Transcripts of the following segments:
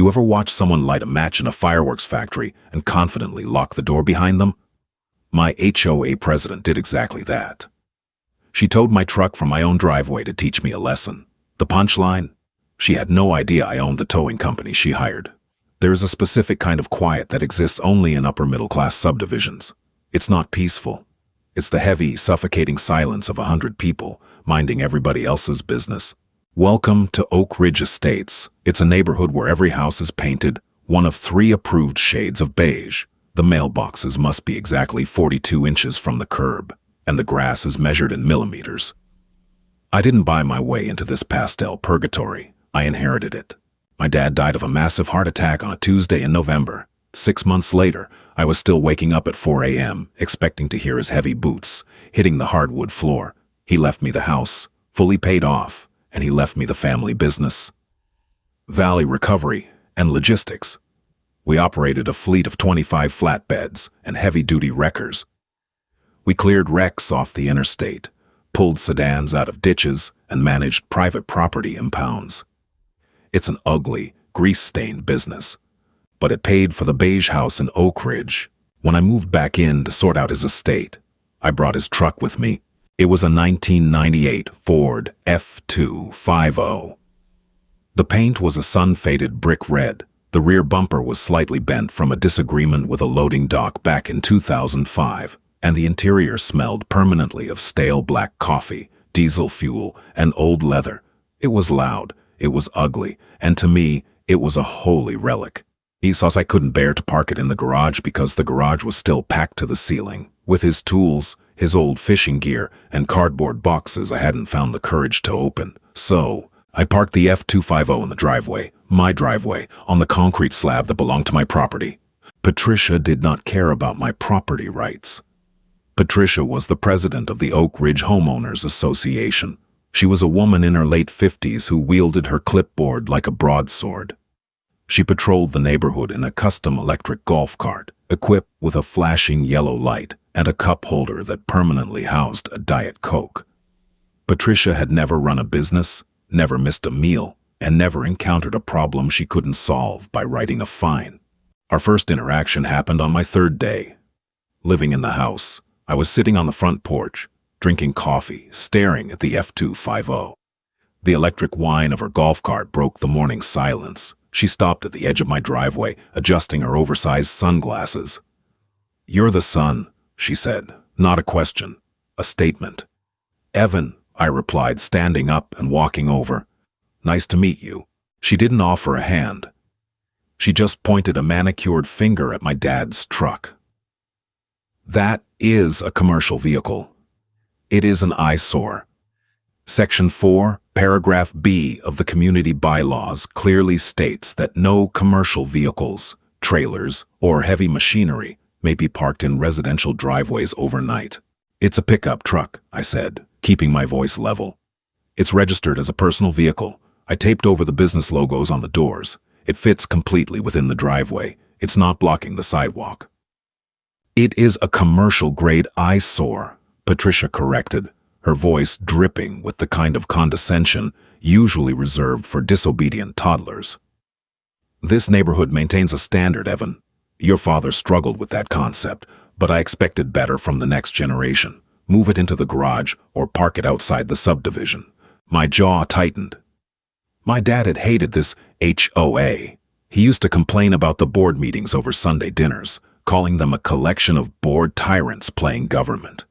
You ever watch someone light a match in a fireworks factory and confidently lock the door behind them? My HOA president did exactly that. She towed my truck from my own driveway to teach me a lesson. The punchline? She had no idea I owned the towing company she hired. There is a specific kind of quiet that exists only in upper-middle-class subdivisions. It's not peaceful. It's the heavy, suffocating silence of 100 people minding everybody else's business. Welcome to Oak Ridge Estates. It's a neighborhood where every house is painted one of 3 approved shades of beige. The mailboxes must be exactly 42 inches from the curb, and the grass is measured in millimeters. I didn't buy my way into this pastel purgatory. I inherited it. My dad died of a massive heart attack on a Tuesday in November. 6 months later, I was still waking up at 4 a.m., expecting to hear his heavy boots hitting the hardwood floor. He left me the house, fully paid off, and he left me the family business. Valley Recovery and Logistics. We operated a fleet of 25 flatbeds and heavy-duty wreckers. We cleared wrecks off the interstate, pulled sedans out of ditches, and managed private property impounds. It's an ugly, grease-stained business, but it paid for the beige house in Oak Ridge. When I moved back in to sort out his estate, I brought his truck with me. It was a 1998 Ford F250. The paint was a sun-faded brick red. The rear bumper was slightly bent from a disagreement with a loading dock back in 2005, and the interior smelled permanently of stale black coffee, diesel fuel, and old leather. It was loud, it was ugly, and to me, it was a holy relic. He saw I couldn't bear to park it in the garage because the garage was still packed to the ceiling. With his tools, his old fishing gear, and cardboard boxes I hadn't found the courage to open. So, I parked the F250 in the driveway, my driveway, on the concrete slab that belonged to my property. Patricia did not care about my property rights. Patricia was the president of the Oak Ridge Homeowners Association. She was a woman in her late 50s who wielded her clipboard like a broadsword. She patrolled the neighborhood in a custom electric golf cart, equipped with a flashing yellow light and a cup holder that permanently housed a Diet Coke. Patricia had never run a business, never missed a meal, and never encountered a problem she couldn't solve by writing a fine. Our first interaction happened on my 3rd day. Living in the house, I was sitting on the front porch, drinking coffee, staring at the F250. The electric whine of her golf cart broke the morning silence. She stopped at the edge of my driveway, adjusting her oversized sunglasses. "You're the son," she said. "Not a question, a statement." "Evan," I replied, standing up and walking over. "Nice to meet you." She didn't offer a hand. She just pointed a manicured finger at my dad's truck. "That is a commercial vehicle. It is an eyesore." Section 4, Paragraph B of the Community Bylaws clearly states that no commercial vehicles, trailers, or heavy machinery may be parked in residential driveways overnight. "It's a pickup truck," I said, keeping my voice level. "It's registered as a personal vehicle. I taped over the business logos on the doors. It fits completely within the driveway. It's not blocking the sidewalk." "It is a commercial-grade eyesore," Patricia corrected, her voice dripping with the kind of condescension usually reserved for disobedient toddlers. "This neighborhood maintains a standard, Evan. Your father struggled with that concept, but I expected better from the next generation. Move it into the garage or park it outside the subdivision." My jaw tightened. My dad had hated this HOA. He used to complain about the board meetings over Sunday dinners, calling them a collection of bored tyrants playing government.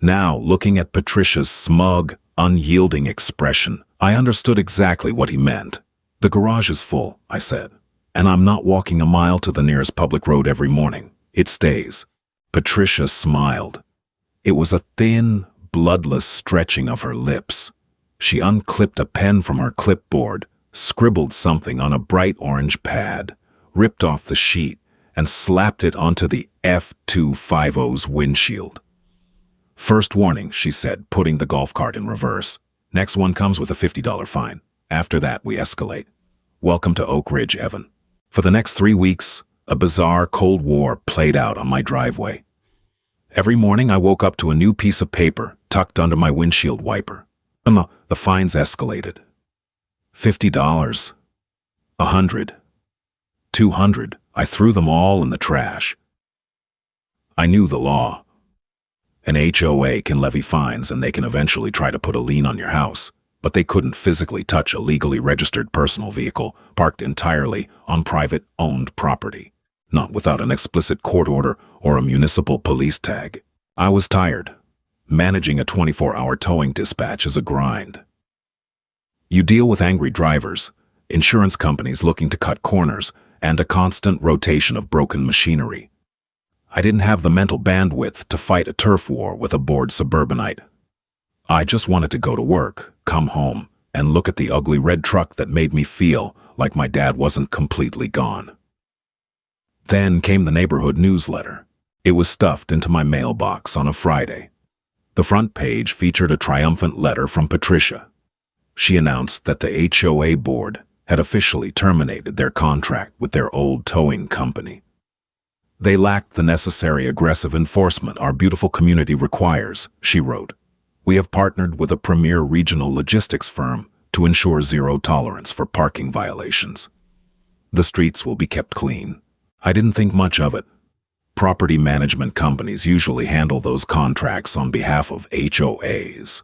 Now, looking at Patricia's smug, unyielding expression, I understood exactly what he meant. "The garage is full," I said, "and I'm not walking a mile to the nearest public road every morning. It stays." Patricia smiled. It was a thin, bloodless stretching of her lips. She unclipped a pen from her clipboard, scribbled something on a bright orange pad, ripped off the sheet, and slapped it onto the F250's windshield. "First warning," she said, putting the golf cart in reverse. "Next one comes with a $50 fine. After that, we escalate. Welcome to Oak Ridge, Evan." For the next 3 weeks, a bizarre Cold War played out on my driveway. Every morning I woke up to a new piece of paper tucked under my windshield wiper. The fines escalated. $50. $100. 200. I threw them all in the trash. I knew the law. An HOA can levy fines and they can eventually try to put a lien on your house, but they couldn't physically touch a legally registered personal vehicle parked entirely on private-owned property, not without an explicit court order or a municipal police tag. I was tired. Managing a 24-hour towing dispatch is a grind. You deal with angry drivers, insurance companies looking to cut corners, and a constant rotation of broken machinery. I didn't have the mental bandwidth to fight a turf war with a bored suburbanite. I just wanted to go to work, come home, and look at the ugly red truck that made me feel like my dad wasn't completely gone. Then came the neighborhood newsletter. It was stuffed into my mailbox on a Friday. The front page featured a triumphant letter from Patricia. She announced that the HOA board had officially terminated their contract with their old towing company. They lacked the necessary aggressive enforcement our beautiful community requires, she wrote. We have partnered with a premier regional logistics firm to ensure zero tolerance for parking violations. The streets will be kept clean. I didn't think much of it. Property management companies usually handle those contracts on behalf of HOAs.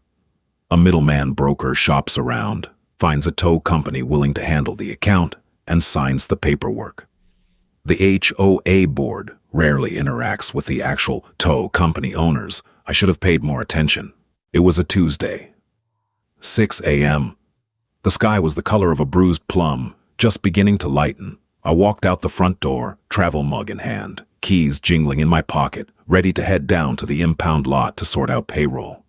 A middleman broker shops around, finds a tow company willing to handle the account, and signs the paperwork. The HOA board rarely interacts with the actual tow company owners. I should have paid more attention. It was a Tuesday. 6 a.m. The sky was the color of a bruised plum, just beginning to lighten. I walked out the front door, travel mug in hand, keys jingling in my pocket, ready to head down to the impound lot to sort out payroll.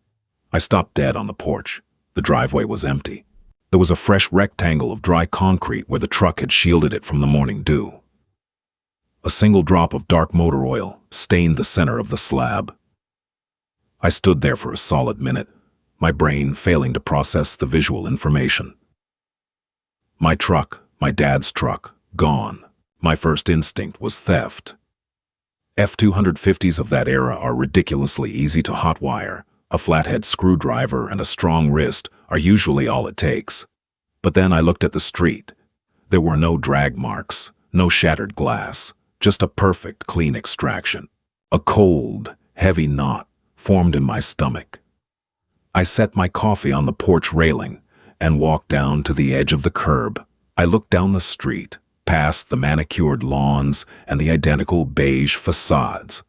I stopped dead on the porch. The driveway was empty. There was a fresh rectangle of dry concrete where the truck had shielded it from the morning dew. A single drop of dark motor oil stained the center of the slab. I stood there for a solid minute, my brain failing to process the visual information. My truck, my dad's truck, gone. My first instinct was theft. F-250s of that era are ridiculously easy to hotwire. A flathead screwdriver and a strong wrist are usually all it takes. But then I looked at the street. There were no drag marks, no shattered glass, just a perfect, clean extraction. A cold, heavy knot formed in my stomach. I set my coffee on the porch railing and walked down to the edge of the curb. I looked down the street, past the manicured lawns and the identical beige facades.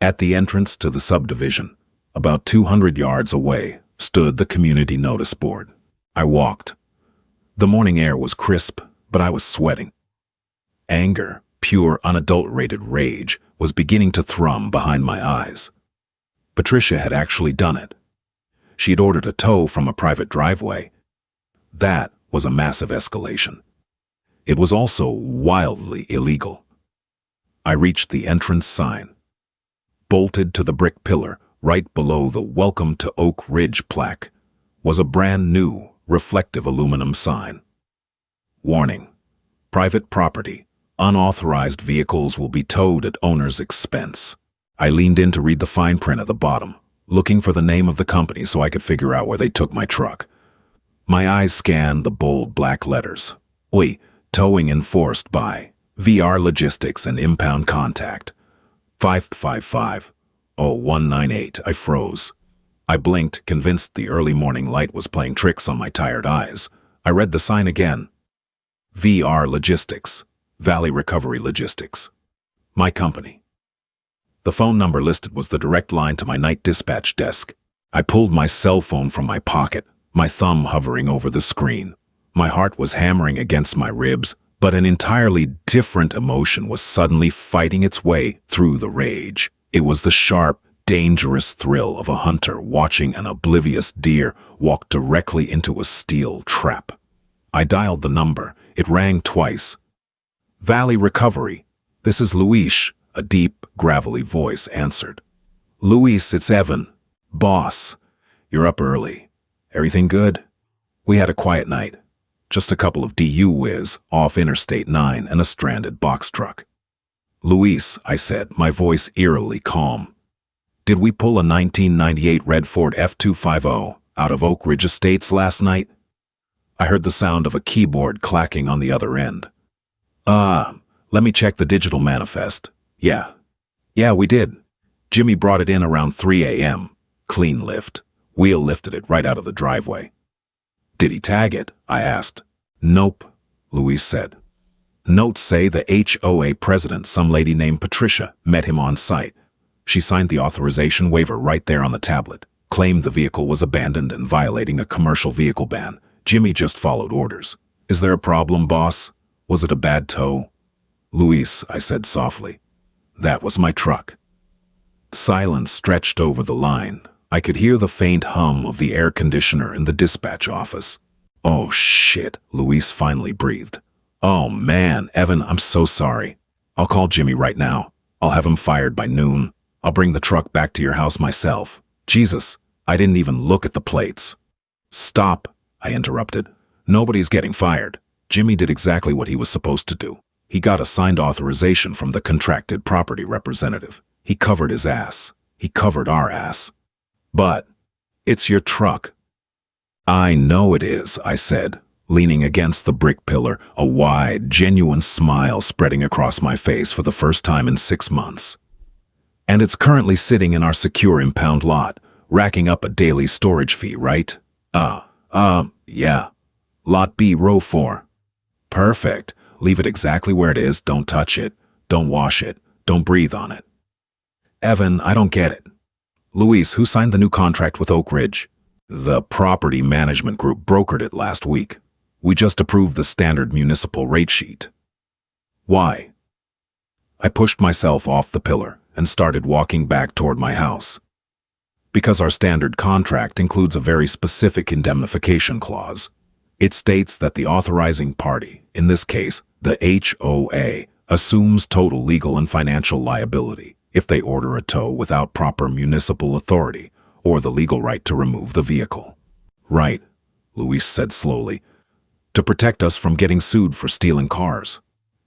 At the entrance to the subdivision, about 200 yards away, stood the community notice board. I walked. The morning air was crisp, but I was sweating. Anger, pure, unadulterated rage, was beginning to thrum behind my eyes. Patricia had actually done it. She had ordered a tow from a private driveway. That was a massive escalation. It was also wildly illegal. I reached the entrance sign. Bolted to the brick pillar, right below the Welcome to Oak Ridge plaque, was a brand new, reflective aluminum sign. Warning: private property. Unauthorized vehicles will be towed at owner's expense. I leaned in to read the fine print at the bottom, looking for the name of the company so I could figure out where they took my truck. My eyes scanned the bold black letters. OI, towing enforced by VR Logistics and Impound Contact. 555-0198. I froze. I blinked, convinced the early morning light was playing tricks on my tired eyes. I read the sign again. VR Logistics. Valley Recovery Logistics. My company. The phone number listed was the direct line to my night dispatch desk. I pulled my cell phone from my pocket, my thumb hovering over the screen. My heart was hammering against my ribs, but an entirely different emotion was suddenly fighting its way through the rage. It was the sharp, dangerous thrill of a hunter watching an oblivious deer walk directly into a steel trap. I dialed the number. It rang twice. Valley Recovery. This is Luis, a deep, gravelly voice answered. Luis, it's Evan. Boss, you're up early. Everything good? We had a quiet night. Just a couple of DU whiz off Interstate 9 and a stranded box truck. Luis, I said, my voice eerily calm. Did we pull a 1998 red Ford F250 out of Oak Ridge Estates last night? I heard the sound of a keyboard clacking on the other end. Let me check the digital manifest. Yeah, we did. Jimmy brought it in around 3 a.m. Clean lift. Wheel lifted it right out of the driveway. Did he tag it? I asked. Nope, Luis said. Notes say the HOA president, some lady named Patricia, met him on site. She signed the authorization waiver right there on the tablet, claimed the vehicle was abandoned and violating a commercial vehicle ban. Jimmy just followed orders. Is there a problem, boss? Was it a bad tow? Luis, I said softly. That was my truck. Silence stretched over the line. I could hear the faint hum of the air conditioner in the dispatch office. Oh shit, Luis finally breathed. Oh man, Evan, I'm so sorry. I'll call Jimmy right now. I'll have him fired by noon. I'll bring the truck back to your house myself. Jesus, I didn't even look at the plates. Stop, I interrupted. Nobody's getting fired. Jimmy did exactly what he was supposed to do. He got a signed authorization from the contracted property representative. He covered his ass. He covered our ass. But it's your truck. I know it is, I said, leaning against the brick pillar, a wide, genuine smile spreading across my face for the first time in 6 months. And it's currently sitting in our secure impound lot, racking up a daily storage fee, right? Yeah. Lot B, row 4. Perfect. Leave it exactly where it is. Don't touch it. Don't wash it. Don't breathe on it. Evan, I don't get it. Luis, who signed the new contract with Oak Ridge? The property management group brokered it last week. We just approved the standard municipal rate sheet. Why? I pushed myself off the pillar and started walking back toward my house. Because our standard contract includes a very specific indemnification clause. It states that the authorizing party, in this case, the HOA, assumes total legal and financial liability if they order a tow without proper municipal authority or the legal right to remove the vehicle. Right, Luis said slowly, to protect us from getting sued for stealing cars.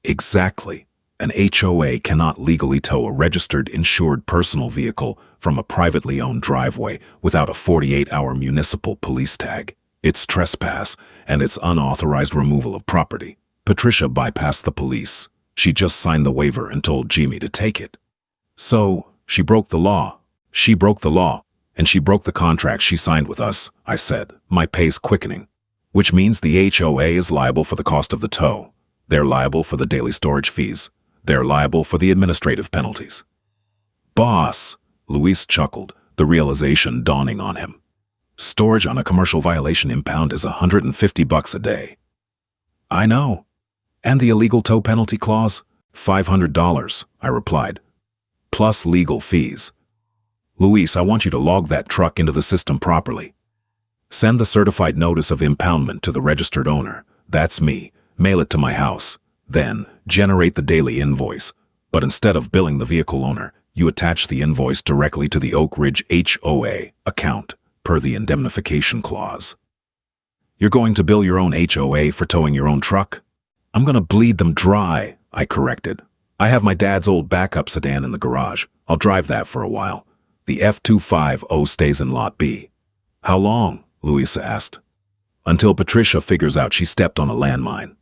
Exactly. An HOA cannot legally tow a registered insured personal vehicle from a privately owned driveway without a 48-hour municipal police tag. It's trespass, and it's unauthorized removal of property. Patricia bypassed the police. She just signed the waiver and told Jimmy to take it. So, she broke the law. She broke the law, and she broke the contract she signed with us, I said, my pace quickening. Which means the HOA is liable for the cost of the tow. They're liable for the daily storage fees. They're liable for the administrative penalties. Boss, Luis chuckled, the realization dawning on him. Storage on a commercial violation impound is $150 a day. I know. And the illegal tow penalty clause? $500, I replied. Plus legal fees. Luis, I want you to log that truck into the system properly. Send the certified notice of impoundment to the registered owner. That's me. Mail it to my house. Then, generate the daily invoice. But instead of billing the vehicle owner, you attach the invoice directly to the Oak Ridge HOA account, per the indemnification clause. You're going to bill your own HOA for towing your own truck? I'm going to bleed them dry, I corrected. I have my dad's old backup sedan in the garage. I'll drive that for a while. The F250 stays in Lot B. How long? Luis asked. Until Patricia figures out she stepped on a landmine.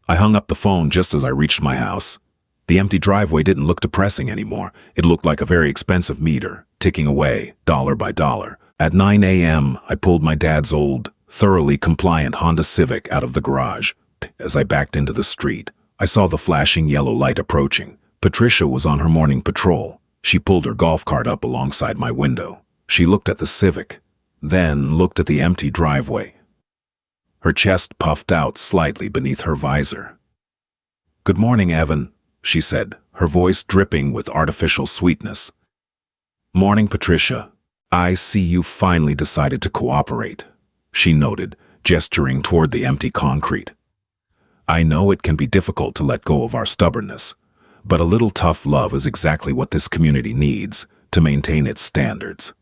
I hung up the phone just as I reached my house. The empty driveway didn't look depressing anymore. It looked like a very expensive meter, ticking away, dollar by dollar. At 9 a.m., I pulled my dad's old, thoroughly compliant Honda Civic out of the garage. As I backed into the street, I saw the flashing yellow light approaching. Patricia was on her morning patrol. She pulled her golf cart up alongside my window. She looked at the Civic, then looked at the empty driveway. Her chest puffed out slightly beneath her visor. "Good morning, Evan," she said, her voice dripping with artificial sweetness. "Morning, Patricia. I see you finally decided to cooperate," she noted, gesturing toward the empty concrete. "I know it can be difficult to let go of our stubbornness, but a little tough love is exactly what this community needs to maintain its standards."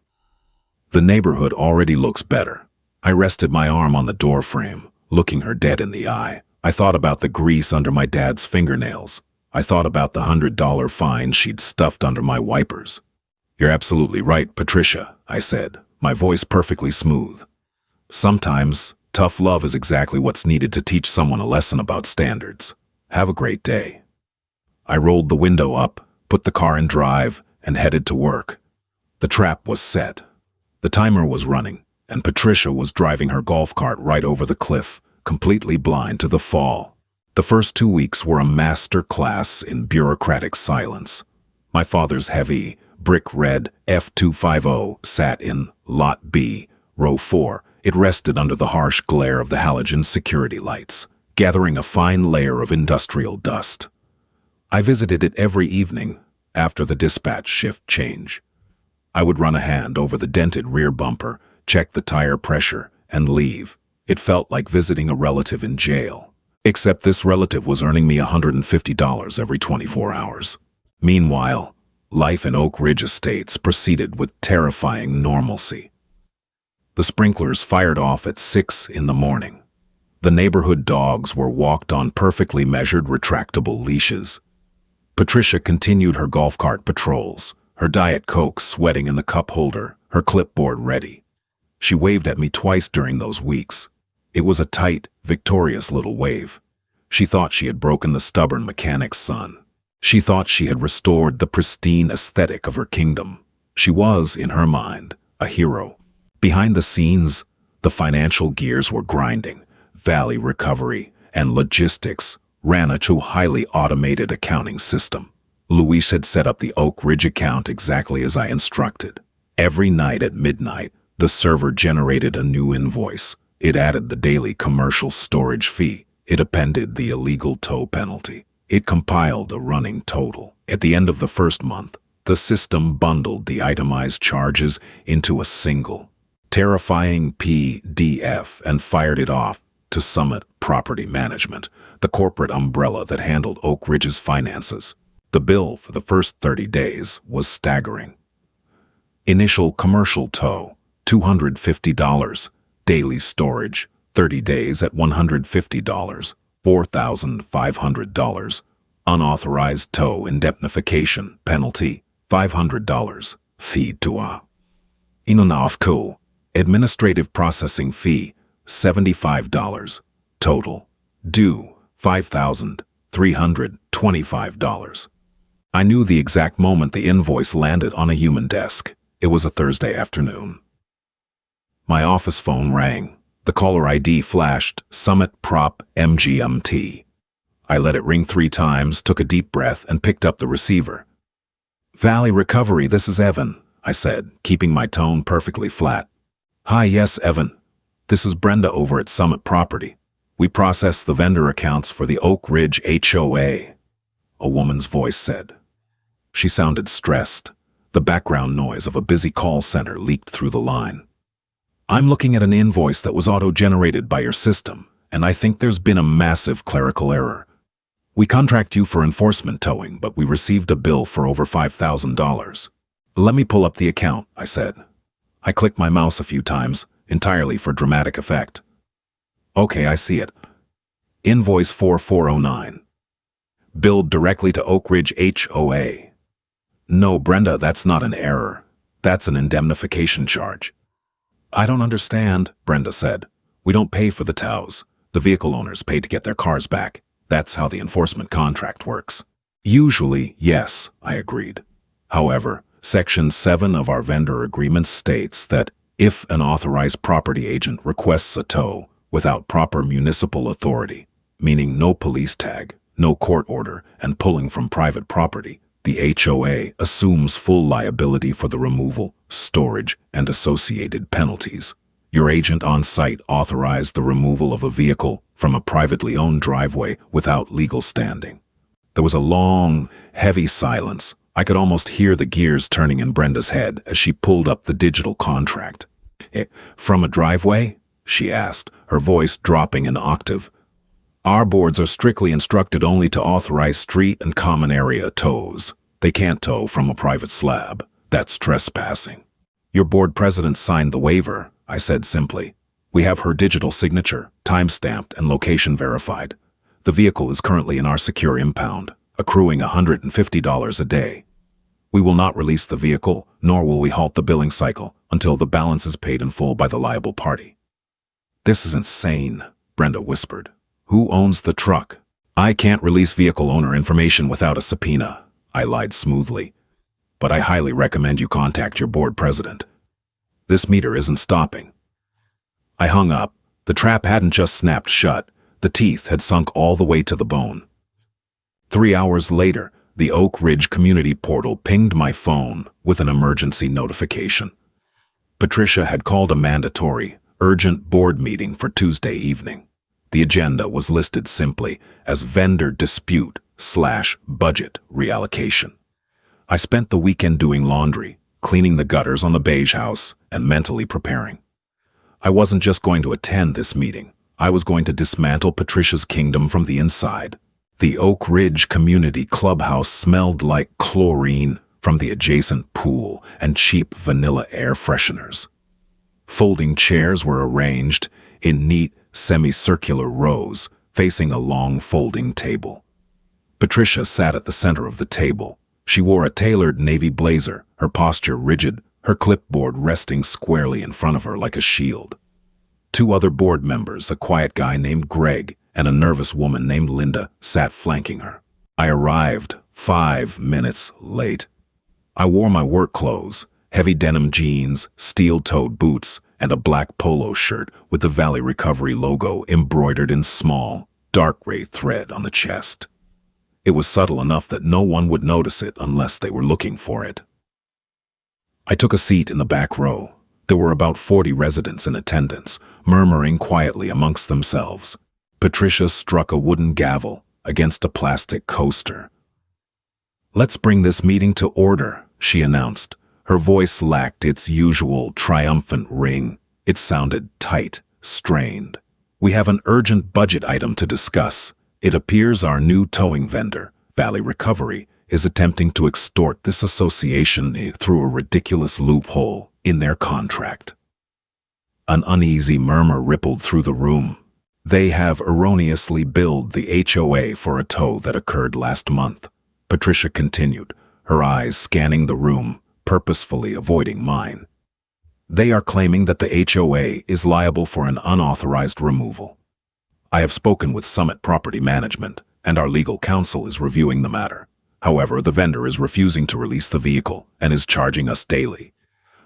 The neighborhood already looks better. I rested my arm on the door frame, looking her dead in the eye. I thought about the grease under my dad's fingernails. I thought about the $100 fine she'd stuffed under my wipers. "You're absolutely right, Patricia," I said, my voice perfectly smooth. "Sometimes, tough love is exactly what's needed to teach someone a lesson about standards. Have a great day." I rolled the window up, put the car in drive, and headed to work. The trap was set. The timer was running, and Patricia was driving her golf cart right over the cliff, completely blind to the fall. The first 2 weeks were a master class in bureaucratic silence. My father's heavy, brick-red F250 sat in Lot B, Row 4. It rested under the harsh glare of the halogen security lights, gathering a fine layer of industrial dust. I visited it every evening after the dispatch shift change. I would run a hand over the dented rear bumper, check the tire pressure, and leave. It felt like visiting a relative in jail. Except this relative was earning me $150 every 24 hours. Meanwhile, life in Oak Ridge Estates proceeded with terrifying normalcy. The sprinklers fired off at 6 in the morning. The neighborhood dogs were walked on perfectly measured retractable leashes. Patricia continued her golf cart patrols, her Diet Coke sweating in the cup holder, her clipboard ready. She waved at me twice during those weeks. It was a tight, victorious little wave. She thought she had broken the stubborn mechanic's son. She thought she had restored the pristine aesthetic of her kingdom. She was, in her mind, a hero. Behind the scenes, the financial gears were grinding. Valley Recovery and Logistics ran a highly automated accounting system. Luis had set up the Oak Ridge account exactly as I instructed. Every night at midnight, the server generated a new invoice. It added the daily commercial storage fee. It appended the illegal tow penalty. It compiled a running total. At the end of the first month, the system bundled the itemized charges into a single, terrifying PDF and fired it off to Summit Property Management, the corporate umbrella that handled Oak Ridge's finances. The bill for the first 30 days was staggering. Initial commercial tow, $250. Daily storage, 30 days at $150, $4,500. Unauthorized tow indemnification penalty, $500. Fee to a Inunafco. Administrative processing fee, $75. Total. Due, $5,325. I knew the exact moment the invoice landed on a human desk. It was a Thursday afternoon. My office phone rang. The caller ID flashed, Summit Prop MGMT. I let it ring 3 times, took a deep breath, and picked up the receiver. Valley Recovery, this is Evan, I said, keeping my tone perfectly flat. Hi, yes, Evan. This is Brenda over at Summit Property. We process the vendor accounts for the Oak Ridge HOA, a woman's voice said. She sounded stressed. The background noise of a busy call center leaked through the line. I'm looking at an invoice that was auto-generated by your system, and I think there's been a massive clerical error. We contract you for enforcement towing, but we received a bill for over $5,000. Let me pull up the account, I said. I clicked my mouse a few times, entirely for dramatic effect. Okay, I see it. Invoice 4409. Billed directly to Oak Ridge HOA. No, Brenda, that's not an error. That's an indemnification charge. I don't understand, Brenda said. We don't pay for the tows. The vehicle owners pay to get their cars back. That's how the enforcement contract works. Usually, yes, I agreed. However, Section 7 of our vendor agreement states that if an authorized property agent requests a tow without proper municipal authority, meaning no police tag, no court order, and pulling from private property, the HOA assumes full liability for the removal, storage, and associated penalties. Your agent on site authorized the removal of a vehicle from a privately owned driveway without legal standing. There was a long, heavy silence. I could almost hear the gears turning in Brenda's head as she pulled up the digital contract. From a driveway? She asked, her voice dropping an octave. Our boards are strictly instructed only to authorize street and common area tows. They can't tow from a private slab. That's trespassing. Your board president signed the waiver, I said simply. We have her digital signature, time-stamped and location verified. The vehicle is currently in our secure impound, accruing $150 a day. We will not release the vehicle, nor will we halt the billing cycle until the balance is paid in full by the liable party. This is insane, Brenda whispered. Who owns the truck? I can't release vehicle owner information without a subpoena, I lied smoothly. But I highly recommend you contact your board president. This meter isn't stopping. I hung up. The trap hadn't just snapped shut. The teeth had sunk all the way to the bone. 3 hours later, the Oak Ridge Community Portal pinged my phone with an emergency notification. Patricia had called a mandatory, urgent board meeting for Tuesday evening. The agenda was listed simply as vendor dispute/budget reallocation. I spent the weekend doing laundry, cleaning the gutters on the beige house, and mentally preparing. I wasn't just going to attend this meeting. I was going to dismantle Patricia's kingdom from the inside. The Oak Ridge Community Clubhouse smelled like chlorine from the adjacent pool and cheap vanilla air fresheners. Folding chairs were arranged in neat, semicircular rows facing a long folding table. Patricia sat at the center of the table. She wore a tailored navy blazer, her posture rigid, her clipboard resting squarely in front of her like a shield. 2 other board members, a quiet guy named Greg and a nervous woman named Linda, sat flanking her. I arrived 5 minutes late. I wore my work clothes, heavy denim jeans, steel-toed boots, and a black polo shirt with the Valley Recovery logo embroidered in small, dark gray thread on the chest. It was subtle enough that no one would notice it unless they were looking for it. I took a seat in the back row. There were about 40 residents in attendance, murmuring quietly amongst themselves. Patricia struck a wooden gavel against a plastic coaster. "Let's bring this meeting to order," she announced. Her voice lacked its usual triumphant ring. It sounded tight, strained. "We have an urgent budget item to discuss. It appears our new towing vendor, Valley Recovery, is attempting to extort this association through a ridiculous loophole in their contract." An uneasy murmur rippled through the room. "They have erroneously billed the HOA for a tow that occurred last month," Patricia continued, her eyes scanning the room, purposefully avoiding mine. "They are claiming that the HOA is liable for an unauthorized removal. I have spoken with Summit Property Management, and our legal counsel is reviewing the matter. However, the vendor is refusing to release the vehicle and is charging us daily.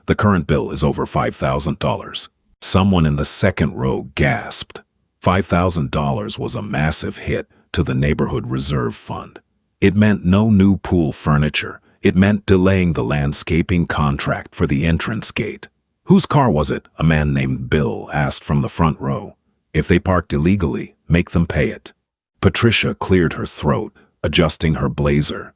The current bill is over $5,000. Someone in the second row gasped. $5,000 was a massive hit to the Neighborhood Reserve Fund. It meant no new pool furniture. It meant delaying the landscaping contract for the entrance gate. "Whose car was it?" a man named Bill asked from the front row. "If they parked illegally, make them pay it." Patricia cleared her throat, adjusting her blazer.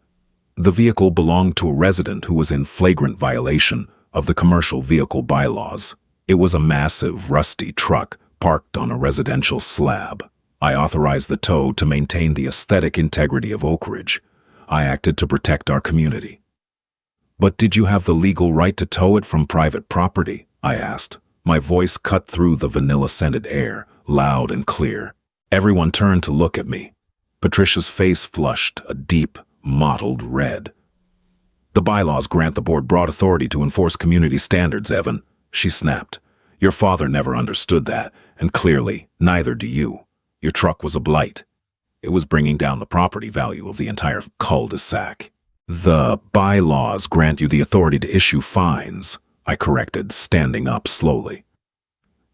"The vehicle belonged to a resident who was in flagrant violation of the commercial vehicle bylaws. It was a massive, rusty truck parked on a residential slab. I authorized the tow to maintain the aesthetic integrity of Oak Ridge. I acted to protect our community." "But did you have the legal right to tow it from private property?" I asked. My voice cut through the vanilla-scented air, loud and clear. Everyone turned to look at me. Patricia's face flushed a deep, mottled red. "The bylaws grant the board broad authority to enforce community standards, Evan," she snapped. "Your father never understood that, and clearly, neither do you. Your truck was a blight. It was bringing down the property value of the entire cul-de-sac." "The bylaws grant you the authority to issue fines," I corrected, standing up slowly.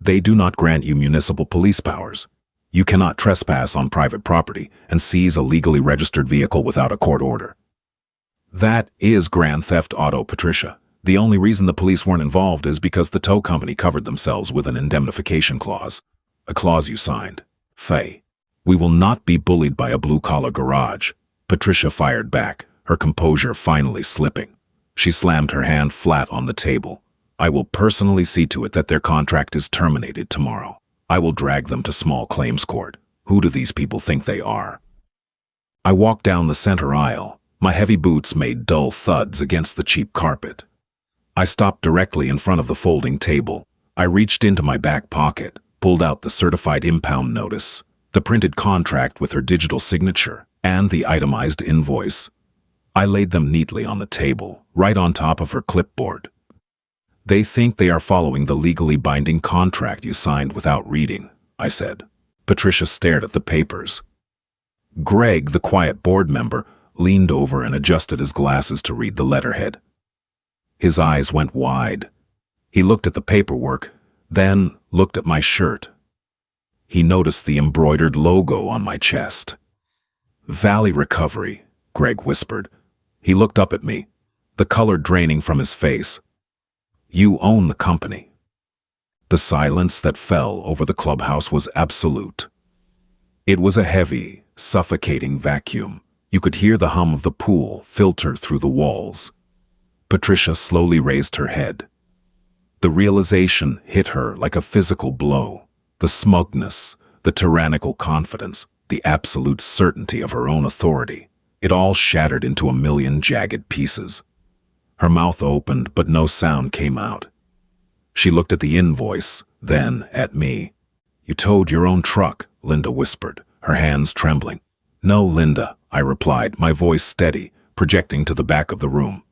"They do not grant you municipal police powers. You cannot trespass on private property and seize a legally registered vehicle without a court order." "That is grand theft auto, Patricia. The only reason the police weren't involved is because the tow company covered themselves with an indemnification clause. A clause you signed. Faye. We will not be bullied by a blue-collar garage." Patricia fired back, her composure finally slipping. She slammed her hand flat on the table. "I will personally see to it that their contract is terminated tomorrow. I will drag them to small claims court. Who do these people think they are?" I walked down the center aisle. My heavy boots made dull thuds against the cheap carpet. I stopped directly in front of the folding table. I reached into my back pocket, pulled out the certified impound notice, the printed contract with her digital signature, and the itemized invoice. I laid them neatly on the table, right on top of her clipboard. "They think they are following the legally binding contract you signed without reading," I said. Patricia stared at the papers. Greg, the quiet board member, leaned over and adjusted his glasses to read the letterhead. His eyes went wide. He looked at the paperwork, then looked at my shirt. He noticed the embroidered logo on my chest. "Valley Recovery," Greg whispered. He looked up at me, the color draining from his face. "You own the company." The silence that fell over the clubhouse was absolute. It was a heavy, suffocating vacuum. You could hear the hum of the pool filter through the walls. Patricia slowly raised her head. The realization hit her like a physical blow. The smugness, the tyrannical confidence, the absolute certainty of her own authority. It all shattered into a million jagged pieces. Her mouth opened, but no sound came out. She looked at the invoice, then at me. "You towed your own truck," Linda whispered, her hands trembling. "No, Linda," I replied, my voice steady, projecting to the back of the room.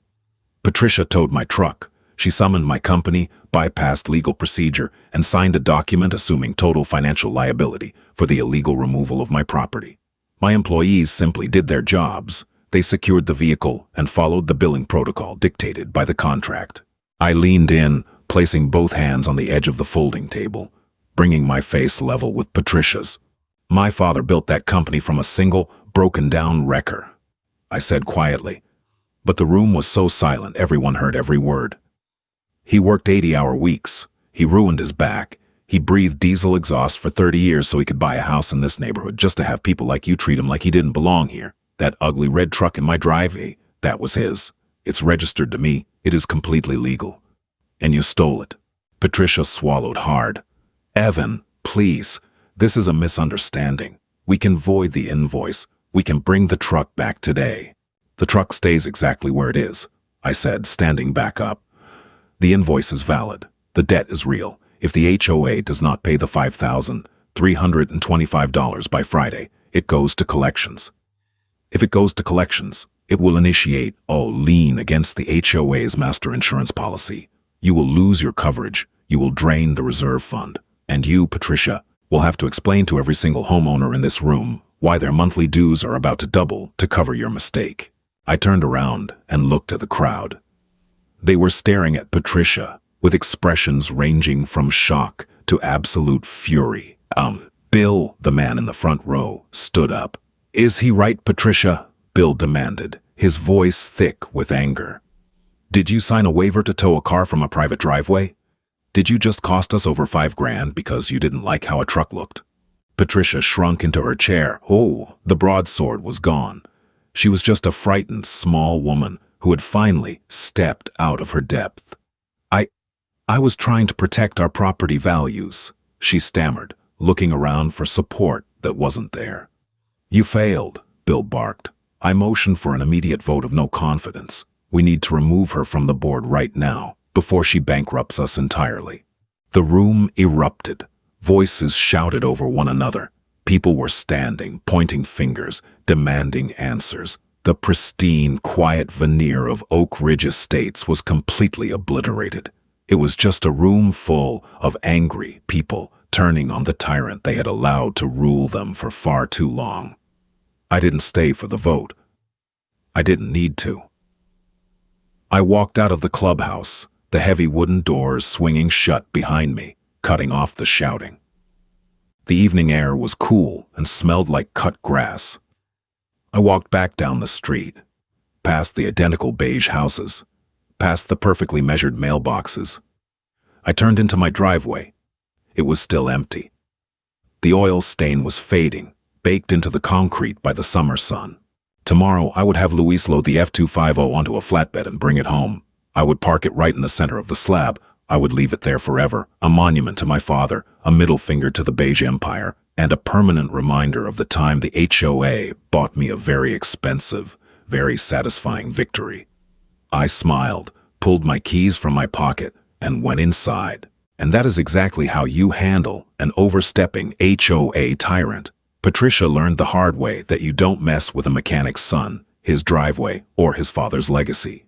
"Patricia towed my truck. She summoned my company, bypassed legal procedure, and signed a document assuming total financial liability for the illegal removal of my property. My employees simply did their jobs. They secured the vehicle and followed the billing protocol dictated by the contract." I leaned in, placing both hands on the edge of the folding table, bringing my face level with Patricia's. "My father built that company from a single, broken-down wrecker," I said quietly. But the room was so silent everyone heard every word. "He worked 80-hour weeks. He ruined his back. He breathed diesel exhaust for 30 years so he could buy a house in this neighborhood just to have people like you treat him like he didn't belong here. That ugly red truck in my driveway, that was his. It's registered to me. It is completely legal. And you stole it." Patricia swallowed hard. "Evan, please. This is a misunderstanding. We can void the invoice. We can bring the truck back today." "The truck stays exactly where it is," I said, standing back up. "The invoice is valid. The debt is real. If the HOA does not pay the $5,325 by Friday, it goes to collections. If it goes to collections, it will initiate a lien against the HOA's master insurance policy. You will lose your coverage. You will drain the reserve fund. And you, Patricia, will have to explain to every single homeowner in this room why their monthly dues are about to double to cover your mistake." I turned around and looked at the crowd. They were staring at Patricia with expressions ranging from shock to absolute fury. Bill, the man in the front row, stood up. "Is he right, Patricia?" Bill demanded, his voice thick with anger. "Did you sign a waiver to tow a car from a private driveway? Did you just cost us over $5,000 because you didn't like how a truck looked?" Patricia shrunk into her chair. Oh, the broadsword was gone. She was just a frightened, small woman who had finally stepped out of her depth. I was trying to protect our property values," she stammered, looking around for support that wasn't there. "You failed," Bill barked. "I motioned for an immediate vote of no confidence. We need to remove her from the board right now, before she bankrupts us entirely." The room erupted. Voices shouted over one another. People were standing, pointing fingers, demanding answers. The pristine, quiet veneer of Oak Ridge Estates was completely obliterated. It was just a room full of angry people turning on the tyrant they had allowed to rule them for far too long. I didn't stay for the vote. I didn't need to. I walked out of the clubhouse, the heavy wooden doors swinging shut behind me, cutting off the shouting. The evening air was cool and smelled like cut grass. I walked back down the street, past the identical beige houses, past the perfectly measured mailboxes. I turned into my driveway. It was still empty. The oil stain was fading, baked into the concrete by the summer sun. Tomorrow I would have Luis load the F250 onto a flatbed and bring it home. I would park it right in the center of the slab. I would leave it there forever, a monument to my father, a middle finger to the beige empire, and a permanent reminder of the time the HOA bought me a very expensive, very satisfying victory. I smiled, pulled my keys from my pocket, and went inside. And that is exactly how you handle an overstepping HOA tyrant. Patricia learned the hard way that you don't mess with a mechanic's son, his driveway, or his father's legacy.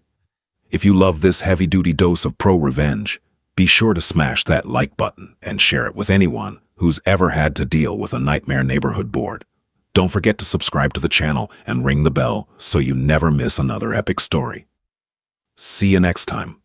If you love this heavy-duty dose of pro-revenge, be sure to smash that like button and share it with anyone who's ever had to deal with a nightmare neighborhood board. Don't forget to subscribe to the channel and ring the bell so you never miss another epic story. See you next time.